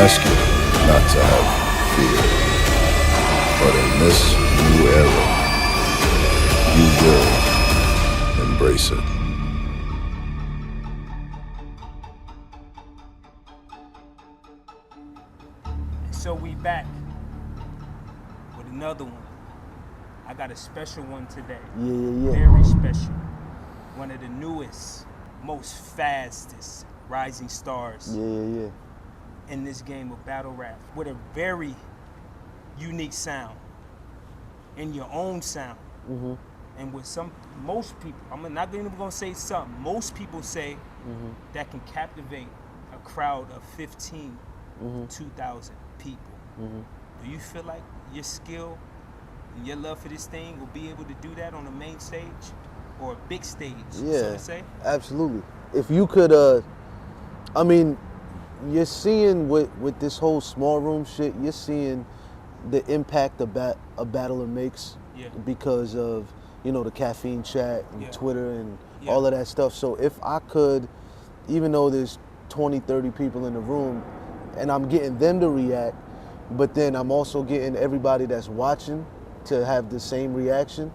ask you not to have fear, but in this new era, you will embrace it. So we back with another one. I got a special one today. Yeah. Very special. One of the newest, most fastest rising stars Yeah. in this game of battle rap with a very unique sound, in your own sound. Mm-hmm. And with most people, I'm not even gonna say something, most people say that can captivate a crowd of 15, 2,000 people. Do you feel like your skill and your love for this thing will be able to do that on the main stage or a big stage, so to say? Absolutely. If you could, I mean, you're seeing with this whole small room shit, you're seeing the impact a battler makes because of, you know, the caffeine chat and Twitter and all of that stuff. So if I could, even though there's 20, 30 people in the room and I'm getting them to react, but then I'm also getting everybody that's watching to have the same reaction,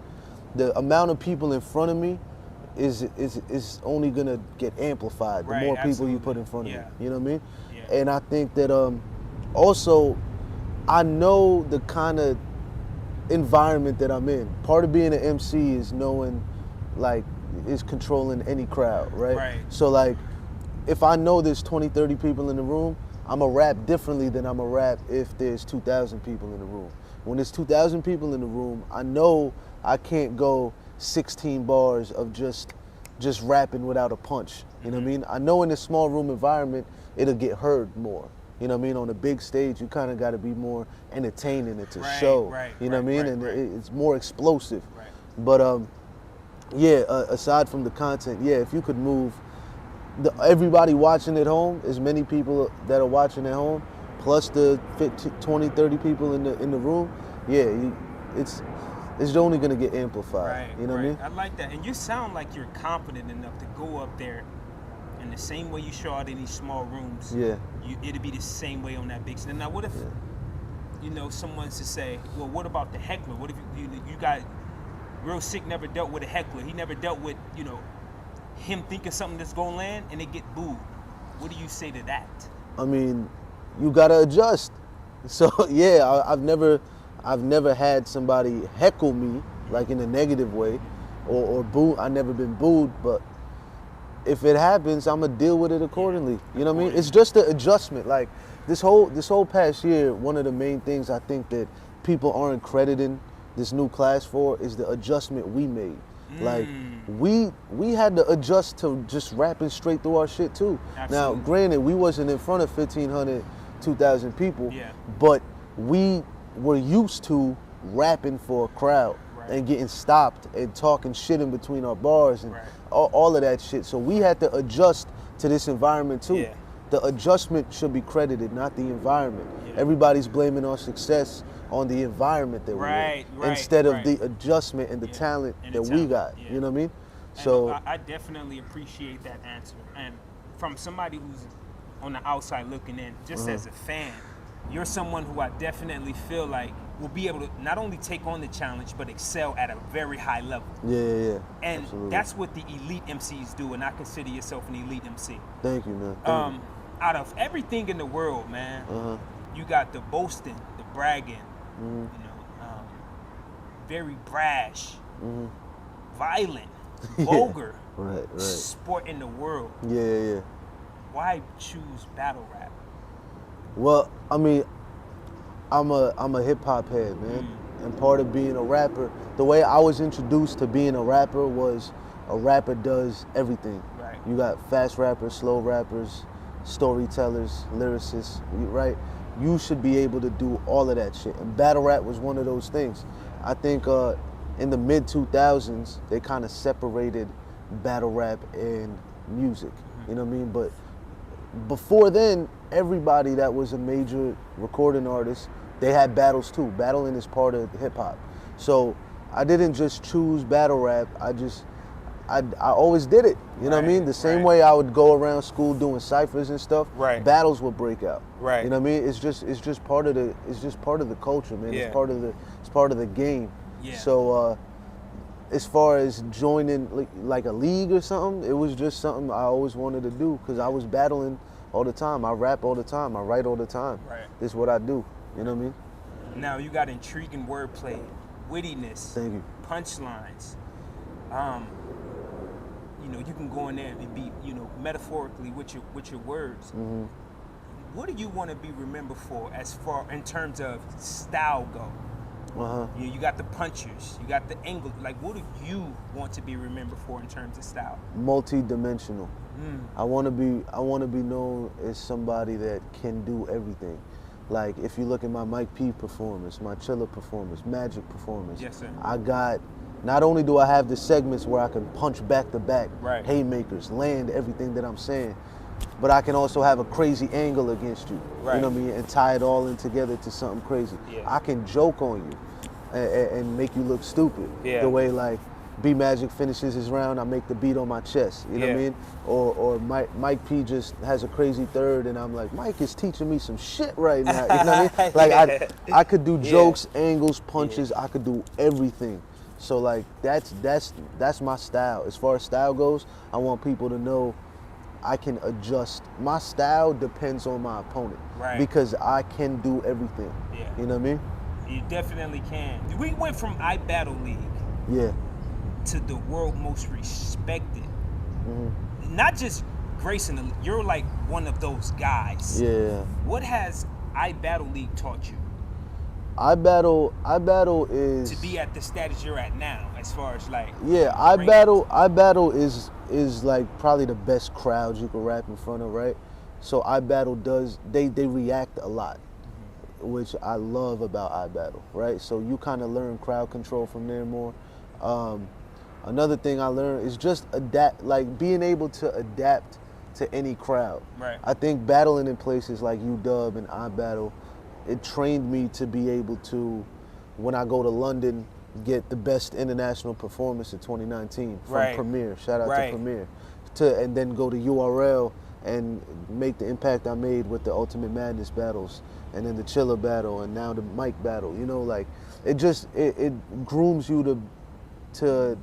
the amount of people in front of me is only gonna get amplified the more people you put in front of me. You know what I mean? Yeah. And I think that also I know the kind of environment that I'm in. Part of being an MC is knowing, like, is controlling any crowd, right? So like, if I know there's 20, 30 people in the room, I'm a rap differently than I'm a rap if there's 2,000 people in the room. When there's 2,000 people in the room, I know I can't go 16 bars of just rapping without a punch. You know what I mean? I know in a small room environment, it'll get heard more. You know what I mean? On a big stage, you kind of got to be more entertaining. It's a show. You know what I mean? And it's more explosive. But aside from the content, if you could move everybody watching at home, as many people that are watching at home, plus the 20, 30 people in the room, it's only going to get amplified. You know what I mean? I like that. And you sound like you're confident enough to go up there in the same way you show out in these small rooms. It'll be the same way on that big stage. Now, what if, you know, someone's to say, well, what about the heckler? What if you got, Real Sikh never dealt with a heckler. He never dealt with, you know, him thinking something that's gonna land and it get booed. What do you say to that? I mean, you gotta adjust. So I've never had somebody heckle me, like in a negative way, or boo. I've never been booed, but if it happens, I'm gonna deal with it accordingly. You know what I mean? It's just an adjustment. Like this whole past year, one of the main things I think that people aren't crediting this new class for is the adjustment we made. Like we had to adjust to just rapping straight through our shit too. Now, granted, we wasn't in front of 1,500, 2,000 people, but we were used to rapping for a crowd and getting stopped and talking shit in between our bars and all of that shit. So we had to adjust to this environment too. The adjustment should be credited, not the environment. Everybody's blaming our success on the environment that we're in, instead of the adjustment and the talent that we got. You know what I mean? And so I definitely appreciate that answer. And from somebody who's on the outside looking in, just as a fan, you're someone who I definitely feel like will be able to not only take on the challenge, but excel at a very high level. And absolutely. That's what the elite MCs do, and I consider yourself an elite MC. Thank you, man. Out of everything in the world, man, you got the boasting, the bragging, you know, very brash, violent, vulgar sport in the world. Why choose battle rap? Well, I mean, I'm a hip hop head, man. And part of being a rapper, the way I was introduced to being a rapper was a rapper does everything. You got fast rappers, slow rappers, storytellers, lyricists, right? You should be able to do all of that shit. And battle rap was one of those things. I think in the mid-2000s, they kind of separated battle rap and music. You know what I mean? But before then, everybody that was a major recording artist, they had battles too. Battling is part of hip hop. So I didn't just choose battle rap. I always did it. You know what I mean? The same way I would go around school doing ciphers and stuff. Right. Battles would break out. Right. You know what I mean? It's just part of the culture, man. Yeah. It's part of the game. Yeah. So as far as joining like a league or something, it was just something I always wanted to do because I was battling all the time. I rap all the time. I write all the time. Right. This is what I do. You know what I mean? Now you got intriguing wordplay, wittiness, Thank you. punchlines. You know, you can go in there and be, you know, metaphorically with your words. Mm-hmm. What do you want to be remembered for as far in terms of style go? You got the punchers, you got the angle. Like, what do you want to be remembered for in terms of style? Multi-dimensional. I want to be known as somebody that can do everything. Like, if you look at my Mike P performance, my Chiller performance, Magic performance, yes, sir. I got, not only do I have the segments where I can punch back to back, right. haymakers, land everything that I'm saying, but I can also have a crazy angle against you, right. you know what I mean, and tie it all in together to something crazy. Yeah. I can joke on you and make you look stupid. Yeah. The way like B Magic finishes his round, I make the beat on my chest, you know what I mean? Or Mike P just has a crazy third and I'm like, Mike is teaching me some shit right now, you know what I mean? Like I could do jokes, angles, punches, I could do everything. So like that's my style. As far as style goes, I want people to know I can adjust. My style depends on my opponent. Right. Because I can do everything. Yeah. You know what I mean? You definitely can. We went from iBattle League to the world most respected. Mm-hmm. Not just gracing, you're like one of those guys. Yeah. What has iBattle League taught you? iBattle is to be at the status you're at now, as far as like iBattle is like probably the best crowd you can rap in front of, right? So iBattle does they react a lot, which I love about iBattle, right? So you kind of learn crowd control from there more. Another thing I learned is just being able to adapt to any crowd. Right. I think battling in places like UW and iBattle, it trained me to be able to, when I go to London, get the best international performance in 2019 from Premier. Shout out to Premier. And then go to URL and make the impact I made with the Ultimate Madness battles, and then the Chiller battle, and now the Mike battle. You know, like it grooms you to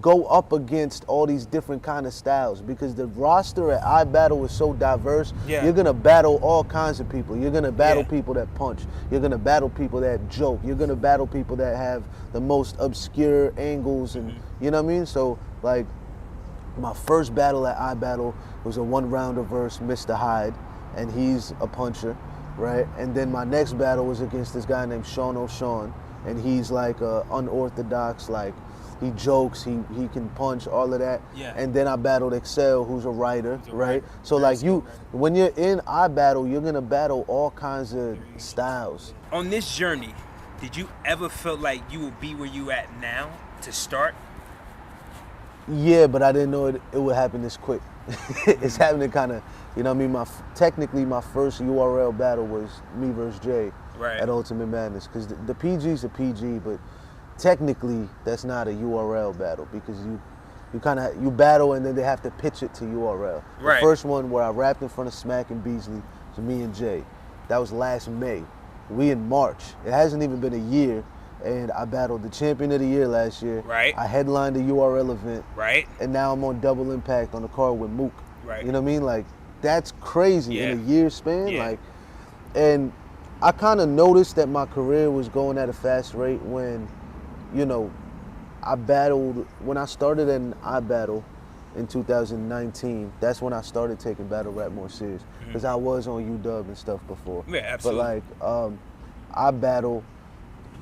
go up against all these different kind of styles, because the roster at iBattle is so diverse. Yeah. You're gonna battle all kinds of people. You're gonna battle people that punch. You're gonna battle people that joke. You're gonna battle people that have the most obscure angles, and you know what I mean? So like my first battle at iBattle was a one-rounder versus Mr. Hyde, and he's a puncher, right? And then my next battle was against this guy named Sean O'Shawn, and he's like a unorthodox, like he jokes, he can punch, all of that. Yeah. And then I battled Excel, who's a writer, right? So like when you're in iBattle, you're gonna battle all kinds of styles. On this journey, did you ever feel like you would be where you at now to start? Yeah, but I didn't know it would happen this quick. It's happening kind of, you know what I mean? Technically, my first URL battle was me versus Jay at Ultimate Madness, because the PG's a PG, but technically that's not a URL battle, because you battle and then they have to pitch it to URL. The first one where I rapped in front of Smack and Beasley was me and Jay. That was last May. We in March. It hasn't even been a year, and I battled the champion of the year last year. Right. I headlined the URL event. Right. And now I'm on Double Impact on the card with Mook. Right. You know what I mean? Like, that's crazy in a year span. Yeah. Like, and I kind of noticed that my career was going at a fast rate when, you know, when I started in iBattle in 2019, that's when I started taking battle rap more serious, because I was on UW and stuff before. Yeah, absolutely. But like, iBattle,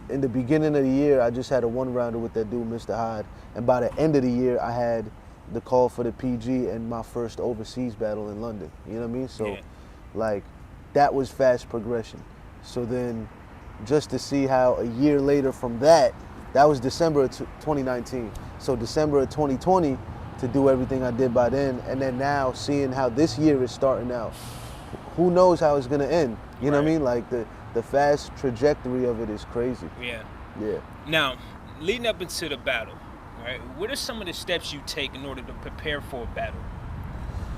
in the beginning of the year, I just had a one-rounder with that dude, Mr. Hyde, and by the end of the year, I had the call for the PG and my first overseas battle in London. You know what I mean? So, like, that was fast progression. So then, just to see how a year later from that was December of 2019. So December of 2020, to do everything I did by then, and then now seeing how this year is starting out, who knows how it's gonna end? You know what I mean? Like the fast trajectory of it is crazy. Yeah. Yeah. Now, leading up into the battle, right? What are some of the steps you take in order to prepare for a battle?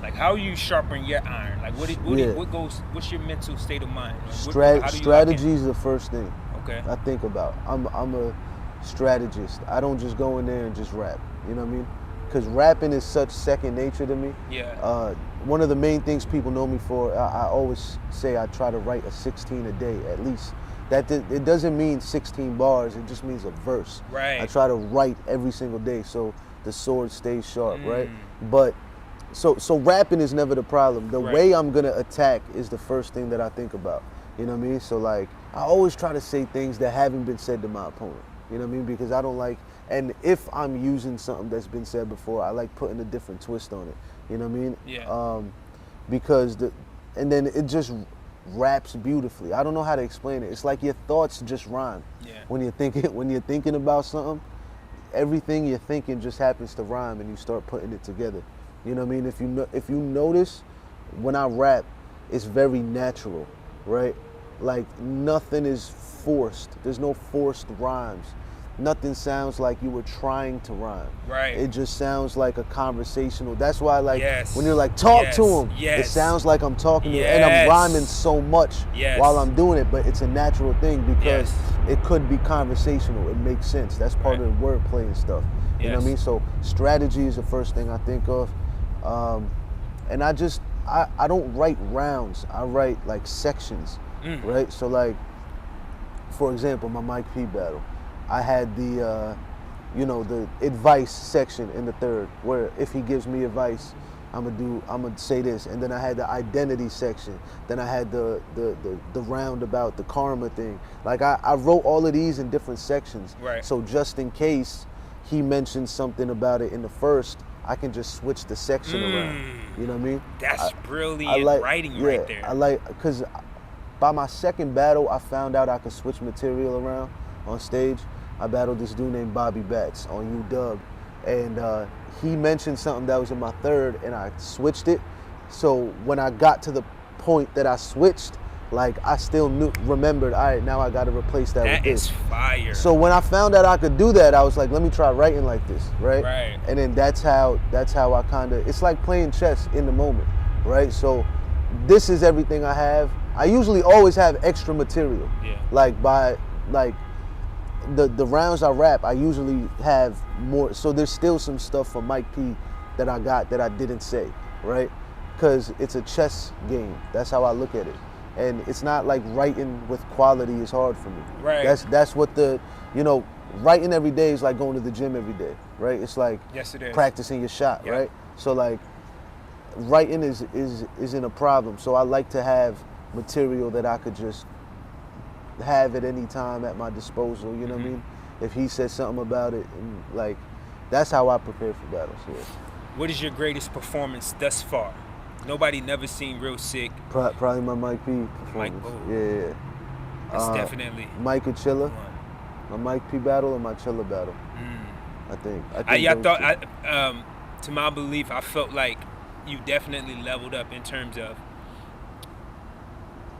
Like, how you sharpen your iron? Like, what's your mental state of mind? Like, strategy is the first thing I think about. I'm a strategist. I don't just go in there and just rap. You know what I mean? Because rapping is such second nature to me. Yeah. One of the main things people know me for, I always say I try to write a 16 a day at least. It doesn't mean 16 bars, it just means a verse. Right. I try to write every single day so the sword stays sharp, right? But so rapping is never the problem. The way I'm gonna attack is the first thing that I think about. You know what I mean? So like, I always try to say things that haven't been said to my opponent. You know what I mean? Because I don't like, and if I'm using something that's been said before, I like putting a different twist on it. You know what I mean? Yeah. Because and then it just raps beautifully. I don't know how to explain it. It's like your thoughts just rhyme. Yeah. When you're thinking about something, everything you're thinking just happens to rhyme, and you start putting it together. You know what I mean? If you notice, when I rap, it's very natural, right? Like nothing is forced. There's no forced rhymes. Nothing sounds like you were trying to rhyme. Right. It just sounds like a conversational. That's why, like, yes. when you're like, talk to him, yes. it sounds like I'm talking to him, and I'm rhyming so much while I'm doing it, but it's a natural thing because it could be conversational. It makes sense. That's part of the wordplay and stuff. You know what I mean? So strategy is the first thing I think of. And I don't write rounds. I write like sections, right? So like, for example, my Mike P battle, I had the advice section in the third, where if he gives me advice, I'm gonna say this, and then I had the identity section. Then I had the roundabout, the karma thing. Like I wrote all of these in different sections. Right. So just in case he mentions something about it in the first, I can just switch the section around. You know what I mean? That's brilliant writing right there. I like, because by my second battle, I found out I could switch material around on stage. I battled this dude named Bobby Batts on UW, and he mentioned something that was in my third, and I switched it. So when I got to the point that I switched, like I still remembered, all right, now I got to replace that with this. That is fire. So when I found out I could do that, I was like, let me try writing like this, right? Right. And then that's how I kind of, it's like playing chess in the moment, right? So this is everything I have. I usually always have extra material. Yeah. Like the rounds I rap, I usually have more. So there's still some stuff from Mike P that I got that I didn't say, right? Because it's a chess game. That's how I look at it. And it's not like writing with quality is hard for me. Right. That's what writing every day is like going to the gym every day, right? It's like practicing your shot, right? So like writing isn't a problem. So I like to have material that I could just have at any time at my disposal, you know what I mean? If he says something about it, and like, that's how I prepare for battles. Yeah. What is your greatest performance thus far? Nobody never seen real sick. Probably my Mike P performance. Yeah. That's definitely. Mike and Chilla. My Mike P battle and my Chilla battle. I think to my belief, I felt like you definitely leveled up in terms of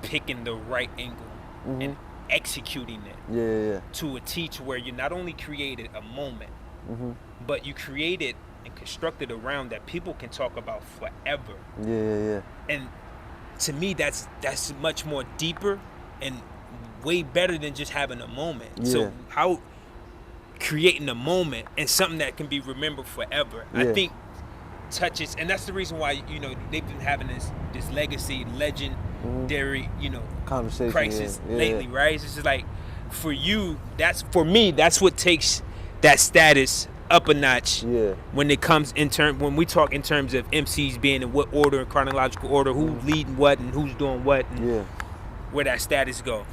picking the right angle and executing it to a teach where you not only created a moment, but you created and constructed a round that people can talk about forever. And to me, that's much more deeper and way better than just having a moment. So how creating a moment and something that can be remembered forever, I think touches, and that's the reason why they've been having this legacy legendary conversation crisis lately, right? It's just like, for you, that's what takes that status up a notch. When it comes when we talk in terms of MCs being in what order, in chronological order, who's leading what and who's doing what, and where that status go.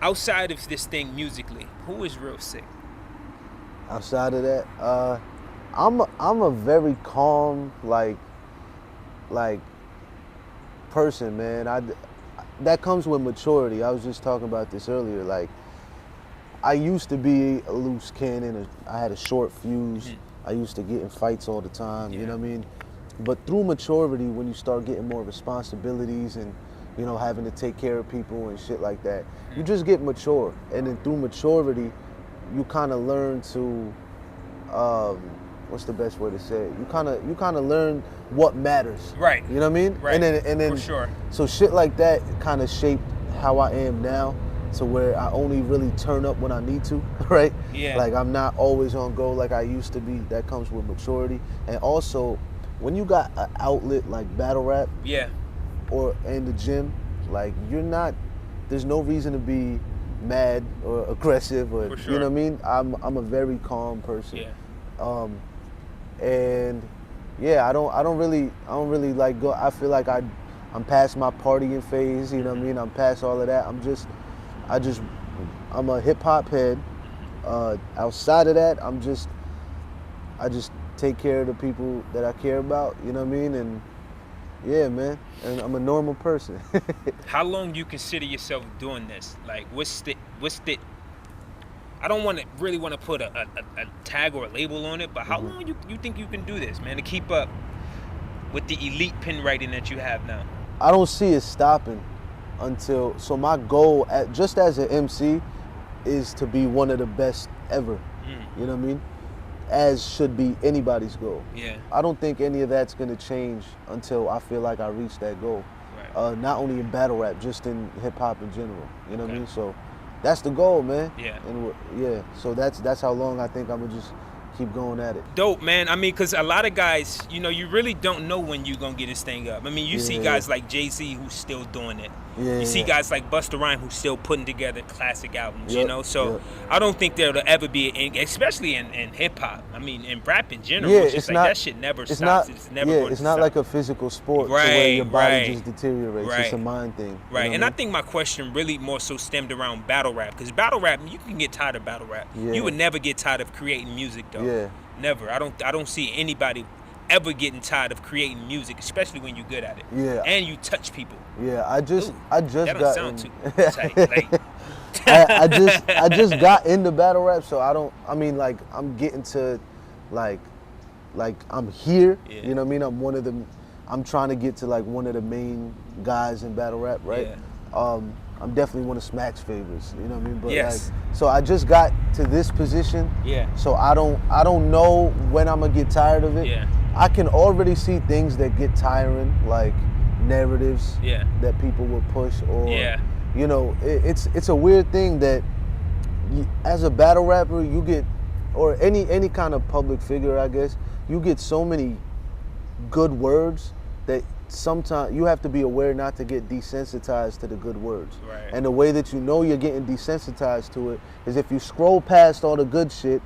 Outside of this thing musically, who is real sick? Outside of that, I'm a very calm like person, man. That comes with maturity. I was just talking about this earlier. Like, I used to be a loose cannon. I had a short fuse. I used to get in fights all the time. You know what I mean? But through maturity, when you start getting more responsibilities and having to take care of people and shit like that, you just get mature. And then through maturity, you kind of learn to what's the best way to say it? You kind of learn what matters. Right. You know what I mean? Right. And then for sure. So shit like that kind of shaped how I am now, to where I only really turn up when I need to, right? Yeah. Like I'm not always on go like I used to be. That comes with maturity. And also, when you got an outlet like battle rap, yeah, or in the gym, like there's no reason to be mad or aggressive, or for sure. you know what I mean? I'm a very calm person. Yeah. And yeah, I don't really like go. I feel like I'm past my partying phase. You know what I mean? I'm past all of that. I'm a hip hop head. Outside of that, I just take care of the people that I care about. You know what I mean? And yeah, man. And I'm a normal person. How long you consider yourself doing this? Like, what's the? I don't really want to put a tag or a label on it, but how long you think you can do this, man, to keep up with the elite pen writing that you have now? I don't see it stopping until. So my goal, just as an MC, is to be one of the best ever. You know what I mean? As should be anybody's goal. Yeah. I don't think any of that's gonna change until I feel like I reach that goal. Right. Not only in battle rap, just in hip hop in general. You know what I mean? So that's the goal, man. Yeah. And yeah. So that's how long I think I'm gonna just keep going at it. Dope, man. I mean, because a lot of guys, you really don't know when you're going to get this thing up. I mean, you see guys like Jay-Z who's still doing it. Yeah, you see guys like Busta Rhymes who's still putting together classic albums, Yep, So yep. I don't think there'll ever be, especially in hip-hop, I mean, in rap in general, Yeah, it's just it's like not- that shit never It's stops. not. It's never Yeah, going it's to not stop. like a physical sport to Right, where your body right, just deteriorates. right. It's a mind thing. Right, you know and what I think my question really more so stemmed around battle rap, because battle rap, you can get tired of battle rap. Yeah. You would never get tired of creating music, though. Yeah. Never. I don't see anybody ever getting tired of creating music, especially when you're good at it. Yeah. And you touch people. Yeah, I just That got don't sound too tight. Like, I just got into battle rap, so I'm getting to like I'm here. Yeah. You know what I mean? I'm trying to get to like one of the main guys in battle rap, right? Yeah. I'm definitely one of Smack's favorites. You know what I mean? But Yes. so I just got to this position. Yeah. So I don't know when I'm gonna get tired of it. Yeah. I can already see things that get tiring, like narratives Yeah. that people will push, or Yeah. it's a weird thing that as a battle rapper you get, or any kind of public figure, I guess, you get so many good words that sometimes you have to be aware not to get desensitized to the good words. Right. And the way that you know you're getting desensitized to it is if you scroll past all the good shit,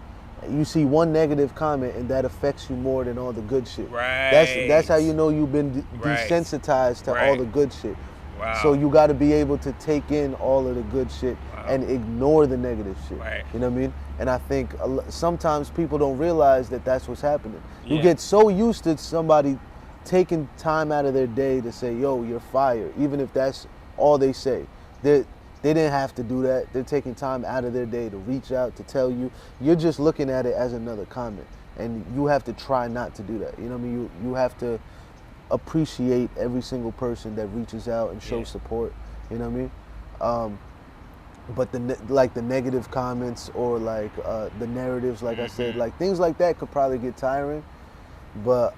you see one negative comment and that affects you more than all the good shit. Right. That's how you know you've been Right. desensitized to all Right. the good shit. Wow. So you got to be able to take in all of the good shit and ignore the negative shit. Right. You know what I mean? And I think sometimes people don't realize that that's what's happening. You Yeah. get so used to somebody taking time out of their day to say, yo, you're fired, even if that's all they say. They didn't have to do that. They're taking time out of their day to reach out, to tell you. You're just looking at it as another comment. And you have to try not to do that. You know what I mean? You have to appreciate every single person that reaches out and shows support. You know what I mean? But the negative comments or like the narratives, like I said, like things like that could probably get tiring. But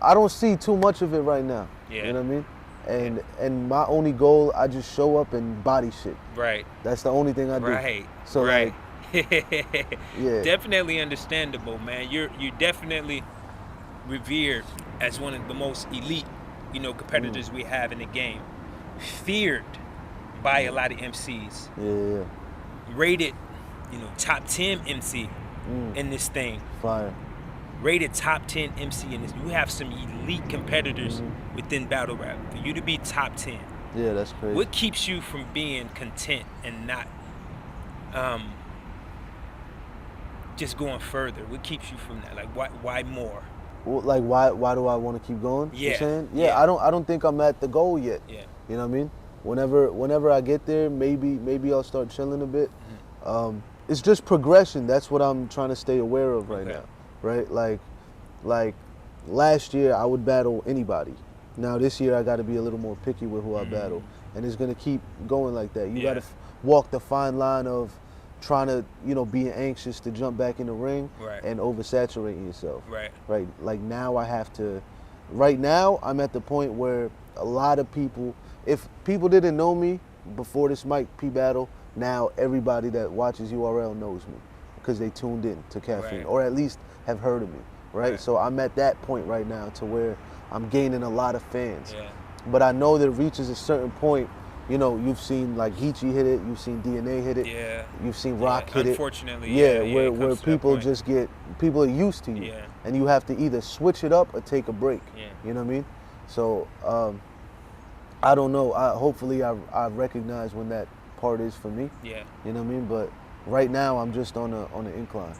I don't see too much of it right now. Yeah. You know what I mean? And my only goal, I just show up and body shit. Right. That's the only thing I do. Right. So right. yeah. Definitely understandable, man. You're definitely revered as one of the most elite, competitors we have in the game. Feared by a lot of MCs. Yeah. Rated, top 10 MC in this thing. Fire. Rated top 10 MC in this. You have some elite competitors within battle rap. For you to be top 10. Yeah, that's crazy. What keeps you from being content and not just going further? What keeps you from that? Like, why more? Well, like, why do I want to keep going? Yeah. You're saying? Yeah. I don't think I'm at the goal yet. Yeah. You know what I mean? Whenever I get there, maybe I'll start chilling a bit. It's just progression. That's what I'm trying to stay aware of right now. Right? Like last year I would battle anybody. Now this year I got to be a little more picky with who I battle, and it's gonna keep going like that. You got to walk the fine line of trying to, being anxious to jump back in the ring and oversaturating yourself. Right. Like now right now I'm at the point where a lot of people, if people didn't know me before this Mike P battle, now everybody that watches URL knows me because they tuned in to Caffeine or at least have heard of me. Right. So I'm at that point right now to where I'm gaining a lot of fans. But I know that it reaches a certain point. You've seen like Geechee hit it, you've seen DNA hit it, you've seen Rock hit it. Unfortunately, where people just people are used to you, and you have to either switch it up or take a break. You know what I mean? So I don't know. Hopefully I recognize when that part is for me. You know what I mean? But right now I'm just on the incline.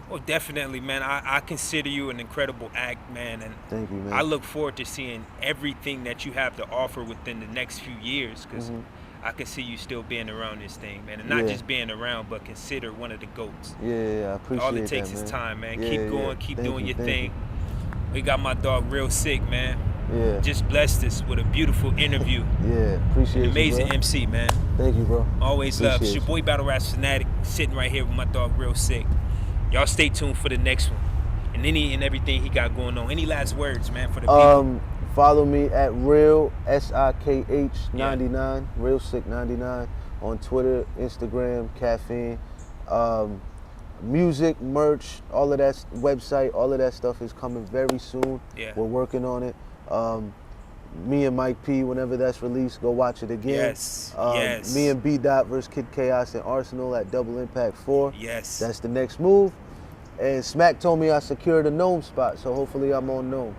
Well, definitely, man. I consider you an incredible act, man. And thank you, man. I look forward to seeing everything that you have to offer within the next few years, because I can see you still being around this thing, man. And not just being around, but considered one of the GOATs. I appreciate that, all it takes is time, man. Keep going, keep doing your thing. We got my dog Real Sikh, man. Just blessed us with a beautiful interview. Appreciate An amazing you, bro. MC, man. Thank you, bro. Always love. It's your boy Battlerapsfanatic, sitting right here with my dog Real Sikh. Y'all stay tuned for the next one and any and everything he got going on. Any last words, man, for the people? Follow me at Real SIKH 99, Real Sikh 99 on Twitter, Instagram, Caffeine. Music, merch, all of that website, all of that stuff is coming very soon. We're working on it. Me and Mike P, whenever that's released, go watch it again. Me and B Dot versus Kid Chaos and Arsenal at Double Impact 4. That's the next move. And Smack told me I secured a Gnome spot, so hopefully I'm on Gnome.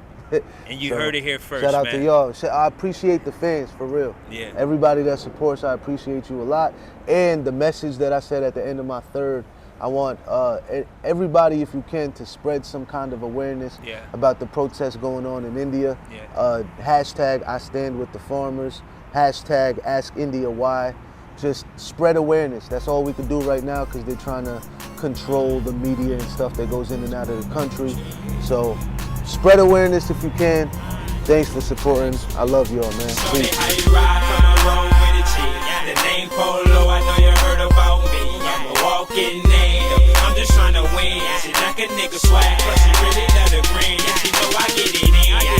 And you heard it here first, shout out to y'all. I appreciate the fans, for real. Everybody that supports, I appreciate you a lot. And the message that I said at the end of my third, I want everybody, if you can, to spread some kind of awareness about the protests going on in India. Hashtag I stand with the farmers. Hashtag ask India why. Just spread awareness. That's all we can do right now because they're trying to control the media and stuff that goes in and out of the country. So spread awareness if you can. Thanks for supporting. I love y'all, man. Peace. The name Polo, I know you heard about me. I'm a walking name. I'm just trying to win. She like a nigga swag, but she really love the green. Yeah, she know I get it in.